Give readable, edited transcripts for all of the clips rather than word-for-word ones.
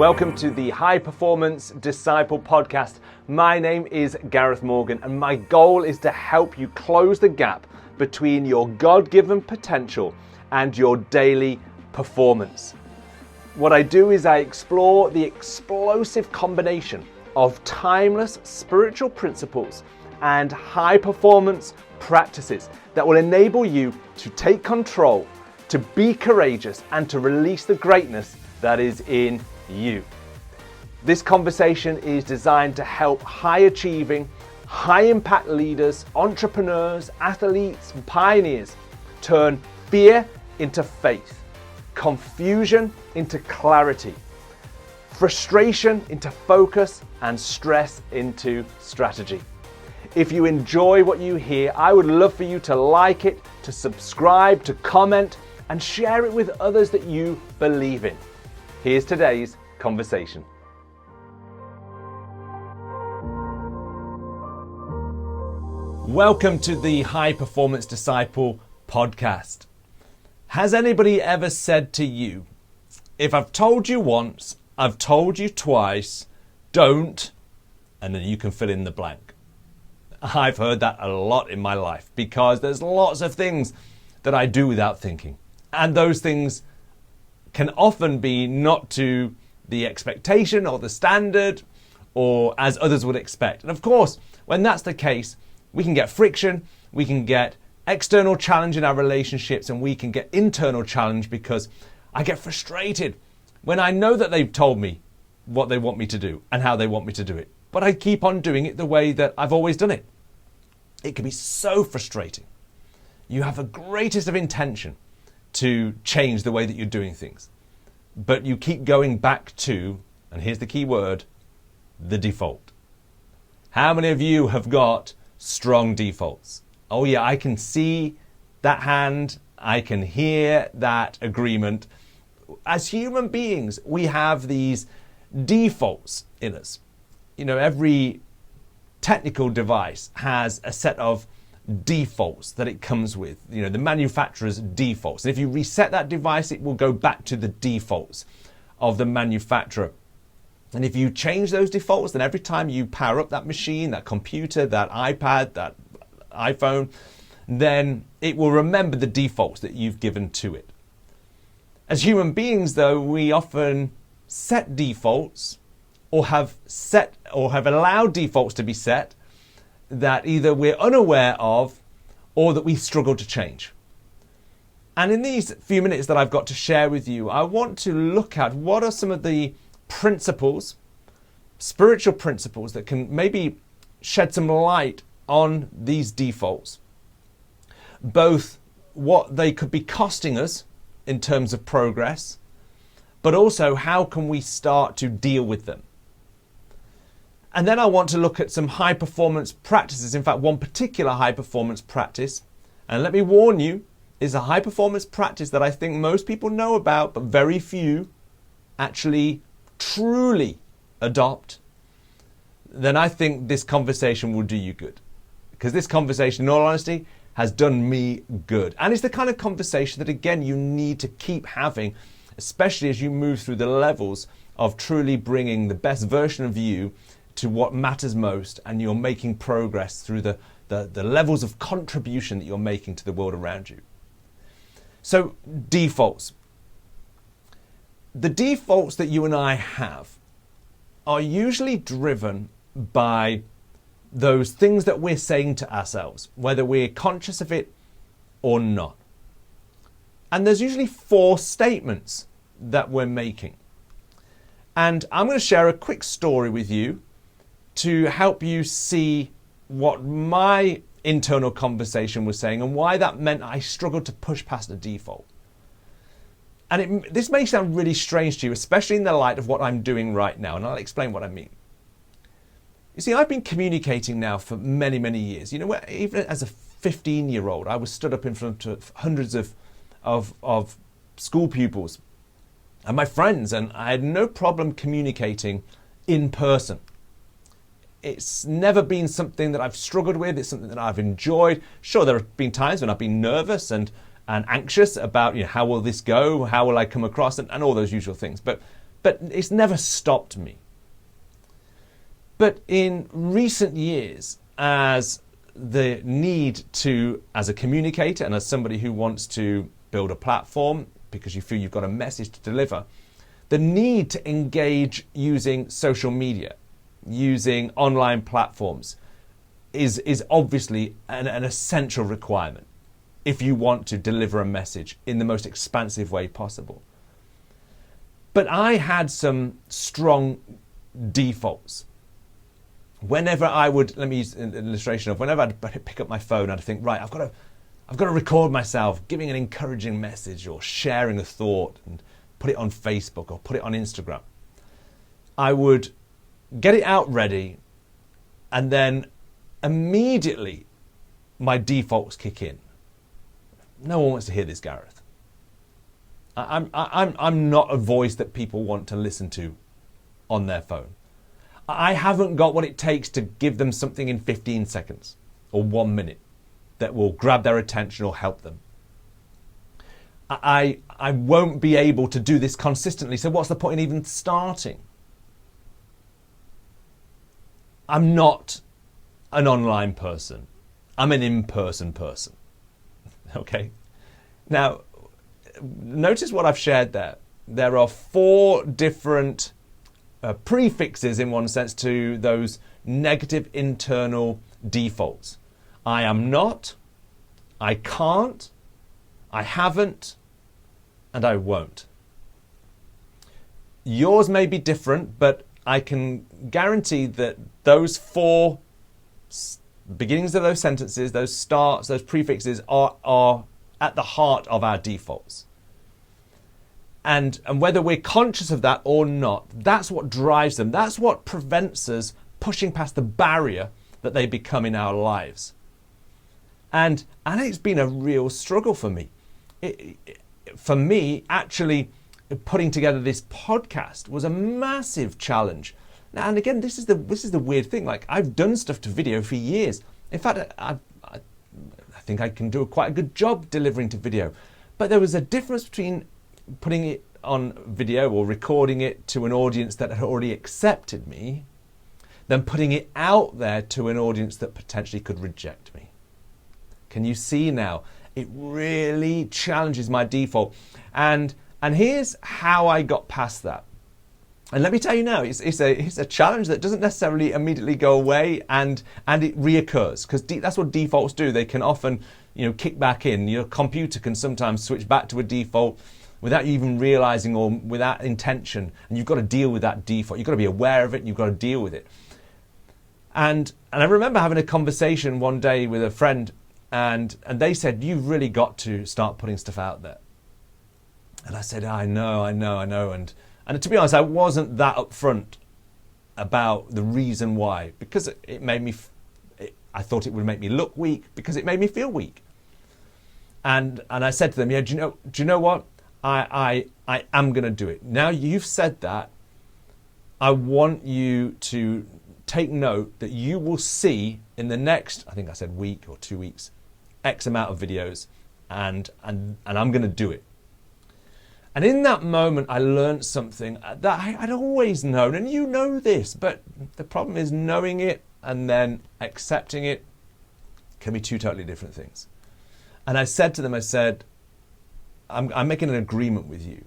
Welcome to the High Performance Disciple podcast. My name is Gareth Morgan, and my goal is to help you close the gap between your God-given potential and your daily performance. What I do is I explore the explosive combination of timeless spiritual principles and high performance practices that will enable you to take control, to be courageous, and to release the greatness that is in you. This conversation is designed to help high achieving, high impact leaders, entrepreneurs, athletes, and pioneers turn fear into faith, confusion into clarity, frustration into focus, and stress into strategy. If you enjoy what you hear, I would love for you to like it, to subscribe, to comment, and share it with others that you believe in. Here's today's conversation. Welcome to the High Performance Disciple podcast. Has anybody ever said to you, if I've told you once, I've told you twice, don't, and then you can fill in the blank? I've heard that a lot in my life because there's lots of things that I do without thinking. And those things can often be not to the expectation or the standard or as others would expect. And of course, when that's the case, we can get friction, we can get external challenge in our relationships, and we can get internal challenge because I get frustrated when I know that they've told me what they want me to do and how they want me to do it, but I keep on doing it the way that I've always done it. It can be so frustrating. You have the greatest of intention to change the way that you're doing things, but you keep going back to, and here's the key word, the default. How many of you have got strong defaults? Oh yeah, I can see that hand, I can hear that agreement. As human beings, we have these defaults in us. You know, every technical device has a set of defaults that it comes with, you know, the manufacturer's defaults. And if you reset that device, it will go back to the defaults of the manufacturer. And if you change those defaults, then every time you power up that machine, that computer, that iPad, that iPhone, then it will remember the defaults that you've given to it. As human beings, though, we often set defaults or have allowed defaults to be set that either we're unaware of or that we struggle to change. And in these few minutes that I've got to share with you, I want to look at what are some of the principles, spiritual principles that can maybe shed some light on these defaults, both what they could be costing us in terms of progress, but also how can we start to deal with them. And then I want to look at some high performance practices. In fact, one particular high performance practice, and let me warn you, is a high performance practice that I think most people know about, but very few actually truly adopt. Then I think this conversation will do you good. Because this conversation, in all honesty, has done me good. And it's the kind of conversation that, again, you need to keep having, especially as you move through the levels of truly bringing the best version of you to what matters most, and you're making progress through the levels of contribution that you're making to the world around you. So, defaults. The defaults that you and I have are usually driven by those things that we're saying to ourselves, whether we're conscious of it or not. And there's usually 4 statements that we're making. And I'm going to share a quick story with you to help you see what my internal conversation was saying and why that meant I struggled to push past a default. And this may sound really strange to you, especially in the light of what I'm doing right now, and I'll explain what I mean. You see, I've been communicating now for many, many years. You know, even as a 15-year-old, I was stood up in front of hundreds of school pupils and my friends, and I had no problem communicating in person. It's never been something that I've struggled with. It's something that I've enjoyed. Sure, there have been times when I've been nervous and anxious about, how will this go? How will I come across? And all those usual things. But But it's never stopped me. But in recent years, as the need to, as a communicator and as somebody who wants to build a platform because you feel you've got a message to deliver, the need to engage using social media, using online platforms is obviously an essential requirement if you want to deliver a message in the most expansive way possible. But I had some strong defaults. Whenever I would, let me use an illustration of, whenever I'd pick up my phone, I'd think, right, I've got to record myself giving an encouraging message or sharing a thought and put it on Facebook or put it on Instagram. I would get it out ready, and then immediately my defaults kick in. No one wants to hear this, Gareth. I'm not a voice that people want to listen to on their phone. I haven't got what it takes to give them something in 15 seconds or 1 minute that will grab their attention or help them. I won't be able to do this consistently, so what's the point in even starting? I'm not an online person. I'm an in-person person. Okay? Now, notice what I've shared there. There are 4 different prefixes, in one sense, to those negative internal defaults. I am not, I can't, I haven't, and I won't. Yours may be different, but I can guarantee that those 4 beginnings of those sentences, those starts, those prefixes are at the heart of our defaults. And whether we're conscious of that or not, that's what drives them. That's what prevents us pushing past the barrier that they become in our lives. And it's been a real struggle for me. For me, actually putting together this podcast was a massive challenge. Now, and again, this is the weird thing. Like, I've done stuff to video for years. In fact, I think I can do quite a good job delivering to video. But there was a difference between putting it on video or recording it to an audience that had already accepted me than putting it out there to an audience that potentially could reject me. Can you see now? It really challenges my default. And here's how I got past that. And let me tell you now, it's a challenge that doesn't necessarily immediately go away, and it reoccurs, because that's what defaults do. They can often, kick back in. Your computer can sometimes switch back to a default without you even realizing or without intention, and you've got to deal with that default. You've got to be aware of it, and you've got to deal with it. And I remember having a conversation one day with a friend, and they said, you've really got to start putting stuff out there. And I said, I know. And to be honest, I wasn't that upfront about the reason why, because it made me, I thought it would make me look weak, because it made me feel weak. And I said to them, yeah, do you know what? I am going to do it. Now you've said that, I want you to take note that you will see in the next, I think I said week or 2 weeks, X amount of videos, and I'm going to do it. And in that moment, I learned something that I'd always known, and you know this, but the problem is knowing it and then accepting it can be 2 totally different things. And I said to them, I'm making an agreement with you.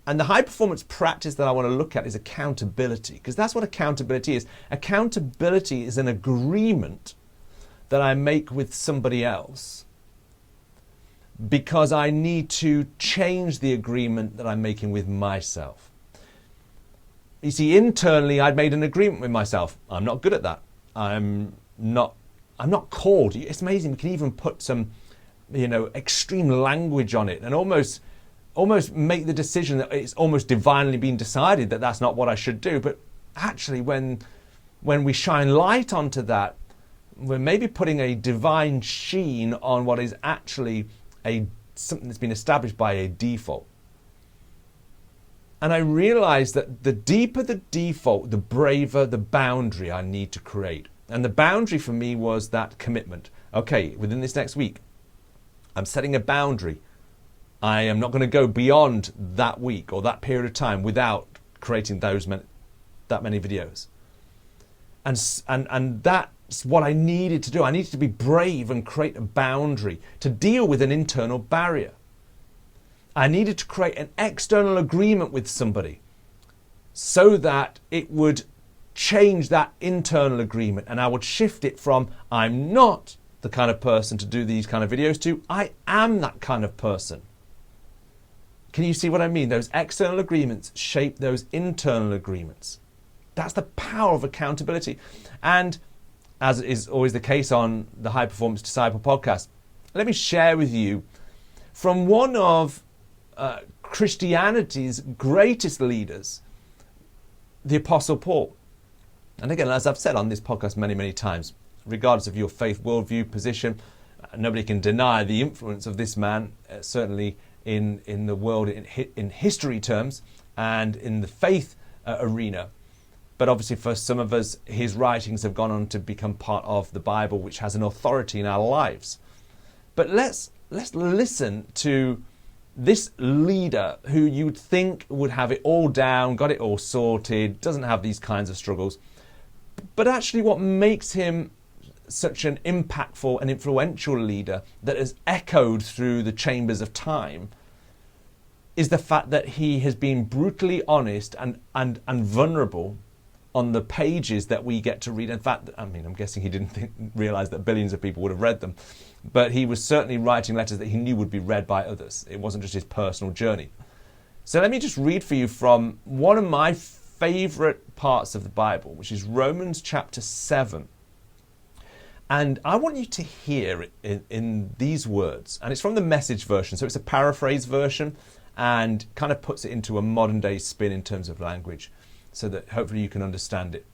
And the high performance practice that I want to look at is accountability, because that's what accountability is. Accountability is an agreement that I make with somebody else, because I need to change the agreement that I'm making with myself. You see, internally, I'd made an agreement with myself. I'm not good at that. I'm not called. It's amazing. We can even put some, extreme language on it and almost make the decision that it's almost divinely been decided that that's not what I should do. But actually, when we shine light onto that, we're maybe putting a divine sheen on what is actually something that's been established by a default. And I realized that the deeper the default, the braver the boundary I need to create. And the boundary for me was that commitment. Okay, within this next week, I'm setting a boundary I am not going to go beyond that week or that period of time without creating that many videos. And that's what I needed to do. I needed to be brave and create a boundary to deal with an internal barrier. I needed to create an external agreement with somebody so that it would change that internal agreement, and I would shift it from I'm not the kind of person to do these kind of videos to I am that kind of person. Can you see what I mean? Those external agreements shape those internal agreements. That's the power of accountability. And as is always the case on the High Performance Disciple podcast, let me share with you from one of Christianity's greatest leaders, the Apostle Paul. And again, as I've said on this podcast many, many times, regardless of your faith, worldview, position, nobody can deny the influence of this man, certainly in the world, in history terms, and in the faith arena. But obviously for some of us, his writings have gone on to become part of the Bible, which has an authority in our lives. But let's listen to this leader who you'd think would have it all down, got it all sorted, doesn't have these kinds of struggles. But actually what makes him such an impactful and influential leader that has echoed through the chambers of time is the fact that he has been brutally honest and vulnerable on the pages that we get to read. In fact, I mean, I'm guessing he didn't realize that billions of people would have read them, but he was certainly writing letters that he knew would be read by others. It wasn't just his personal journey. So let me just read for you from one of my favorite parts of the Bible, which is Romans chapter 7. And I want you to hear it in these words. And it's from the Message version, so it's a paraphrase version and kind of puts it into a modern day spin in terms of language, so that hopefully you can understand it.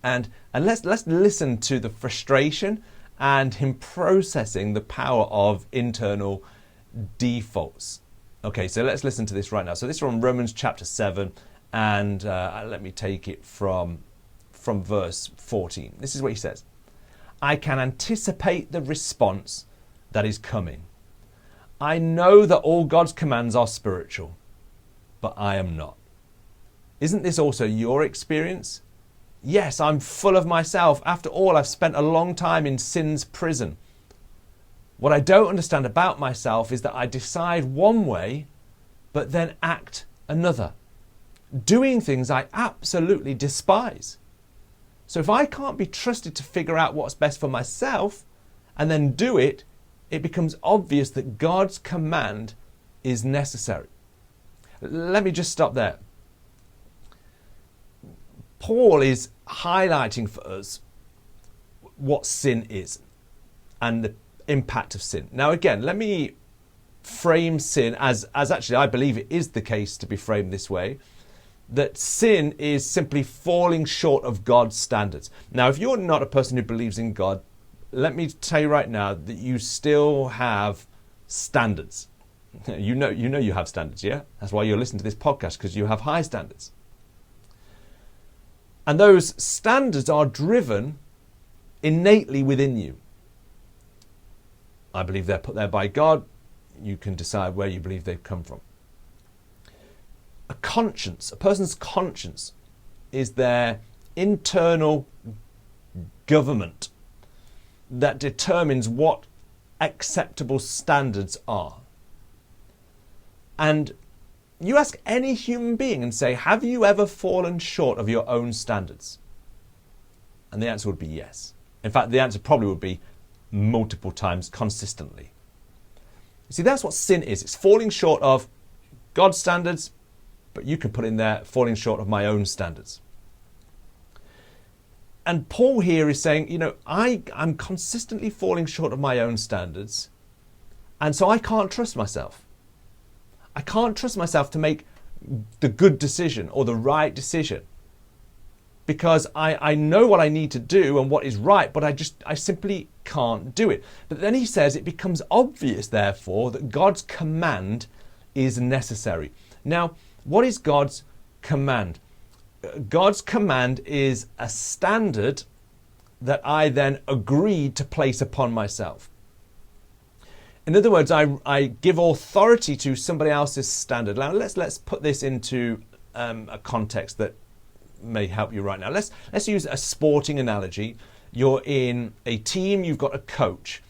And let's listen to the frustration and him processing the power of internal defaults. Okay, so let's listen to this right now. So this is from Romans chapter 7, and let me take it from verse 14. This is what he says. I can anticipate the response that is coming. I know that all God's commands are spiritual, but I am not. Isn't this also your experience? Yes, I'm full of myself. After all, I've spent a long time in sin's prison. What I don't understand about myself is that I decide one way, but then act another, doing things I absolutely despise. So if I can't be trusted to figure out what's best for myself and then do it, it becomes obvious that God's command is necessary. Let me just stop there. Paul is highlighting for us what sin is and the impact of sin. Now again, let me frame sin as actually I believe it is the case to be framed this way, that sin is simply falling short of God's standards. Now if you're not a person who believes in God, let me tell you right now that you still have standards. You know you have standards, yeah? That's why you're listening to this podcast, because you have high standards. And those standards are driven innately within you. I believe they're put there by God. You can decide where you believe they've come from. A conscience, a person's conscience, is their internal government that determines what acceptable standards are. And you ask any human being and say, have you ever fallen short of your own standards? And the answer would be yes. In fact, the answer probably would be multiple times consistently. You see, that's what sin is. It's falling short of God's standards, but you can put in there falling short of my own standards. And Paul here is saying, I'm consistently falling short of my own standards, and so I can't trust myself. I can't trust myself to make the good decision or the right decision, because I know what I need to do and what is right, but I simply can't do it. But then he says it becomes obvious, therefore, that God's command is necessary. Now, what is God's command? God's command is a standard that I then agreed to place upon myself. In other words, I give authority to somebody else's standard. Now let's put this into a context that may help you right now. Let's use a sporting analogy. You're in a team, you've got a coach,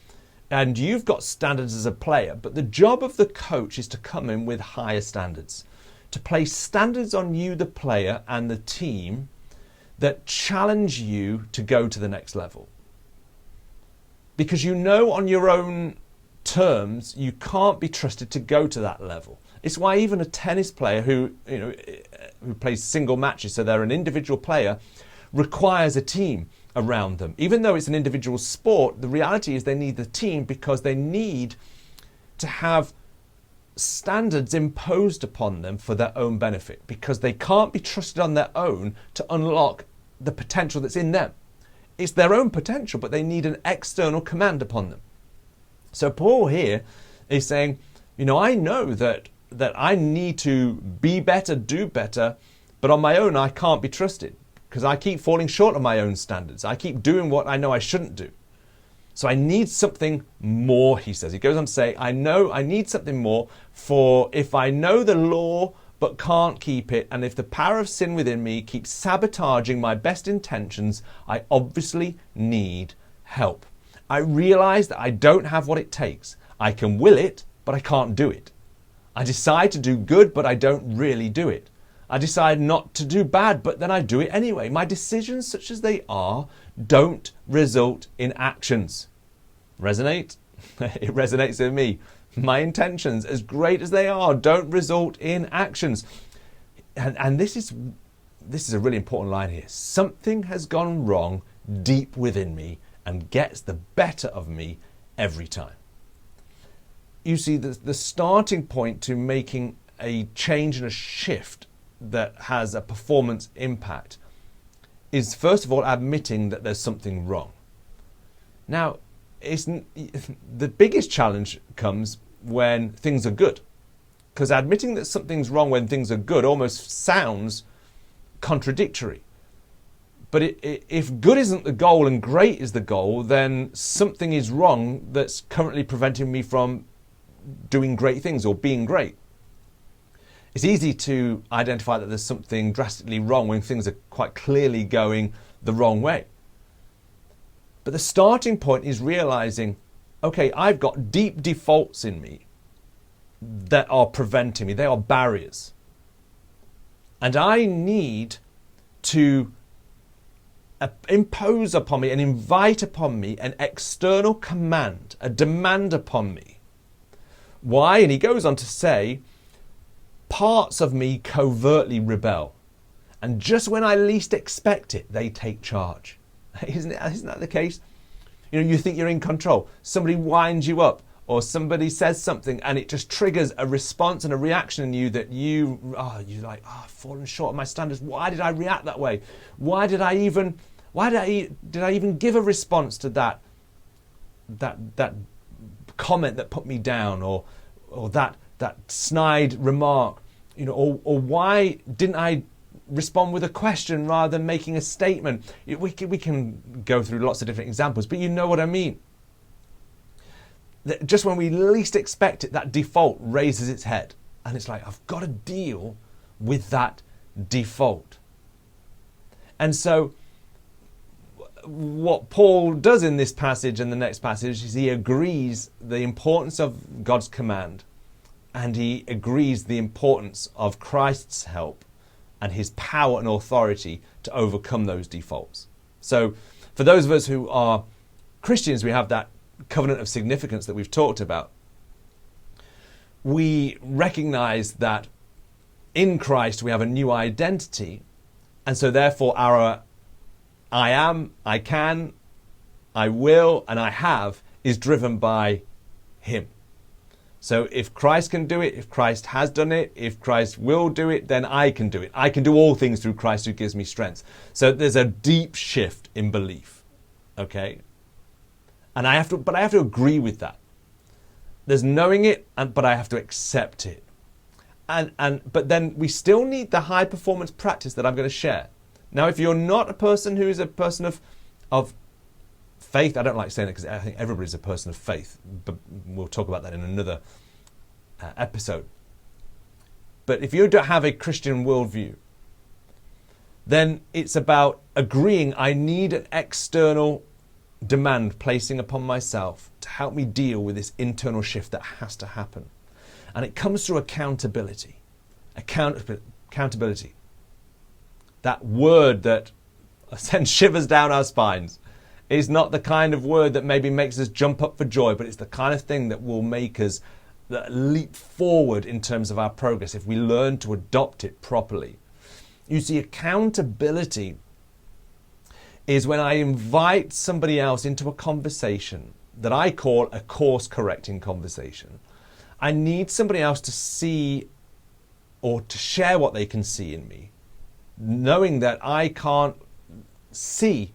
and you've got standards as a player, but the job of the coach is to come in with higher standards, to place standards on you, the player, and the team that challenge you to go to the next level. Because you know on your own terms, you can't be trusted to go to that level. It's why even a tennis player who plays single matches, so they're an individual player, requires a team around them. Even though it's an individual sport, the reality is they need the team because they need to have standards imposed upon them for their own benefit, because they can't be trusted on their own to unlock the potential that's in them. It's their own potential, but they need an external command upon them. So Paul here is saying, I know that I need to be better, do better, but on my own I can't be trusted because I keep falling short of my own standards. I keep doing what I know I shouldn't do. So I need something more, he says. He goes on to say, I know I need something more, for if I know the law but can't keep it, and if the power of sin within me keeps sabotaging my best intentions, I obviously need help. I realize that I don't have what it takes. I can will it, but I can't do it. I decide to do good, but I don't really do it. I decide not to do bad, but then I do it anyway. My decisions, such as they are, don't result in actions. Resonate? It resonates with me. My intentions, as great as they are, don't result in actions. And this is a really important line here. Something has gone wrong deep within me and gets the better of me every time. You see, the starting point to making a change and a shift that has a performance impact is, first of all, admitting that there's something wrong. Now, the biggest challenge comes when things are good, because admitting that something's wrong when things are good almost sounds contradictory. But if good isn't the goal and great is the goal, then something is wrong that's currently preventing me from doing great things or being great. It's easy to identify that there's something drastically wrong when things are quite clearly going the wrong way. But the starting point is realizing, okay, I've got deep defaults in me that are preventing me. They are barriers. And I need to impose upon me and invite upon me an external command, a demand upon me. Why? And he goes on to say, parts of me covertly rebel. And just when I least expect it, they take charge. Isn't that the case? You think you're in control. Somebody winds you up or somebody says something and it just triggers a response and a reaction in you that you're like, I've fallen short of my standards. Why did I react that way? Why did I even give a response to that comment that put me down or that snide remark, or why didn't I respond with a question rather than making a statement? We can go through lots of different examples, but you know what I mean. That just when we least expect it, that default raises its head, and it's like, I've got to deal with that default. And so what Paul does in this passage and the next passage is he agrees the importance of God's command, and he agrees the importance of Christ's help and his power and authority to overcome those defaults. So for those of us who are Christians, we have that covenant of significance that we've talked about. We recognize that in Christ we have a new identity, and so therefore our I am, I can, I will, and I have is driven by him. So if Christ can do it, if Christ has done it, if Christ will do it, then I can do it. I can do all things through Christ who gives me strength. So there's a deep shift in belief. Okay? And I have to agree with that. There's knowing it, but I have to accept it. But then we still need the high performance practice that I'm going to share. Now, if you're not a person who is a person of faith, I don't like saying it because I think everybody's a person of faith, but we'll talk about that in another episode. But if you don't have a Christian worldview, then it's about agreeing I need an external demand placing upon myself to help me deal with this internal shift that has to happen. And it comes through accountability. Accountability. That word that sends shivers down our spines is not the kind of word that maybe makes us jump up for joy, but it's the kind of thing that will make us leap forward in terms of our progress if we learn to adopt it properly. You see, accountability is when I invite somebody else into a conversation that I call a course-correcting conversation. I need somebody else to see or to share what they can see in me, knowing that I can't see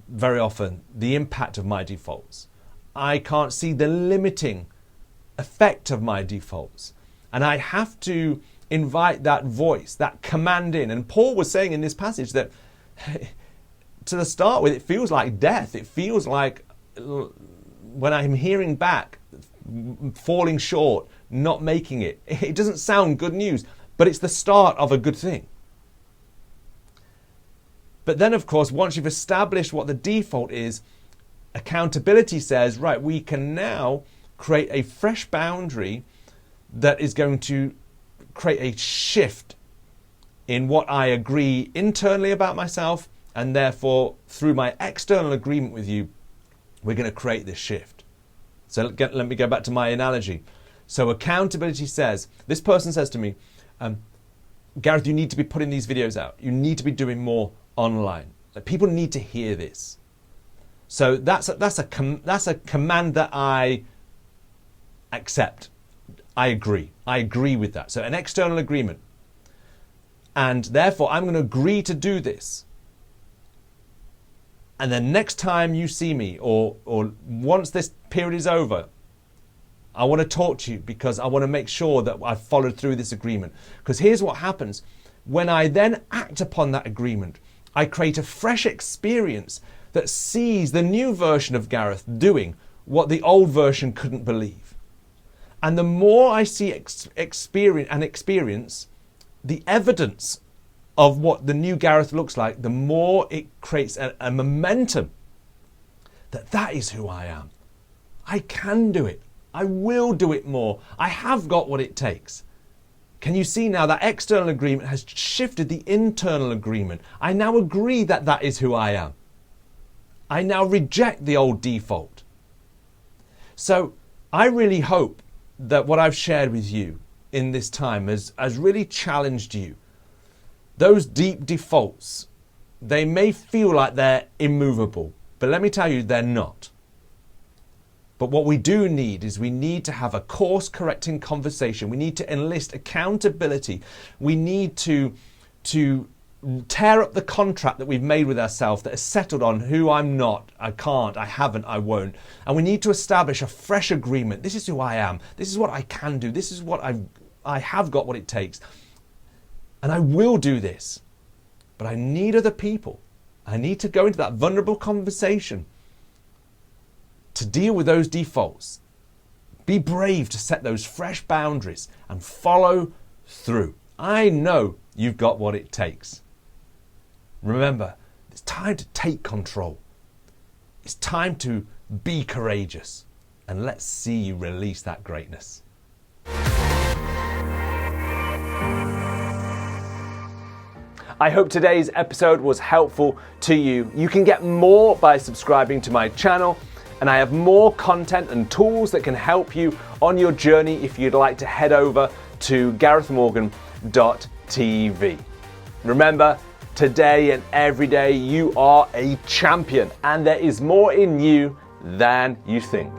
very often the impact of my defaults. I can't see the limiting effect of my defaults. And I have to invite that voice, that command in. And Paul was saying in this passage that to the start with, it feels like death. It feels like when I'm hearing back, falling short, not making it. It doesn't sound good news, but it's the start of a good thing. But then, of course, once you've established what the default is, accountability says, right, we can now create a fresh boundary that is going to create a shift in what I agree internally about myself, and therefore through my external agreement with you, we're going to create this shift. So let me go back to my analogy. So accountability says, this person says to me, Gareth, you need to be putting these videos out. You need to be doing more online. People need to hear this. So that's a command that I accept. I agree with that. So an external agreement. And therefore, I'm going to agree to do this. And then next time you see me, or once this period is over, I want to talk to you because I want to make sure that I've followed through this agreement. Because here's what happens. When I then act upon that agreement, I create a fresh experience that sees the new version of Gareth doing what the old version couldn't believe. And the more I see experience the evidence of what the new Gareth looks like, the more it creates a momentum that is who I am. I can do it. I will do it more. I have got what it takes. Can you see now that external agreement has shifted the internal agreement? I now agree that is who I am. I now reject the old default. So I really hope that what I've shared with you in this time has really challenged you. Those deep defaults, they may feel like they're immovable, but let me tell you, they're not. But what we do need is we need to have a course-correcting conversation. We need to enlist accountability. We need to tear up the contract that we've made with ourselves that is settled on who I'm not, I can't, I haven't, I won't. And we need to establish a fresh agreement. This is who I am. This is what I can do. This is what I have got what it takes. And I will do this. But I need other people. I need to go into that vulnerable conversation to deal with those defaults. Be brave to set those fresh boundaries and follow through. I know you've got what it takes. Remember, it's time to take control. It's time to be courageous. And let's see you release that greatness. I hope today's episode was helpful to you. You can get more by subscribing to my channel, and I have more content and tools that can help you on your journey if you'd like to head over to garethmorgan.tv. Remember, today and every day you are a champion, and there is more in you than you think.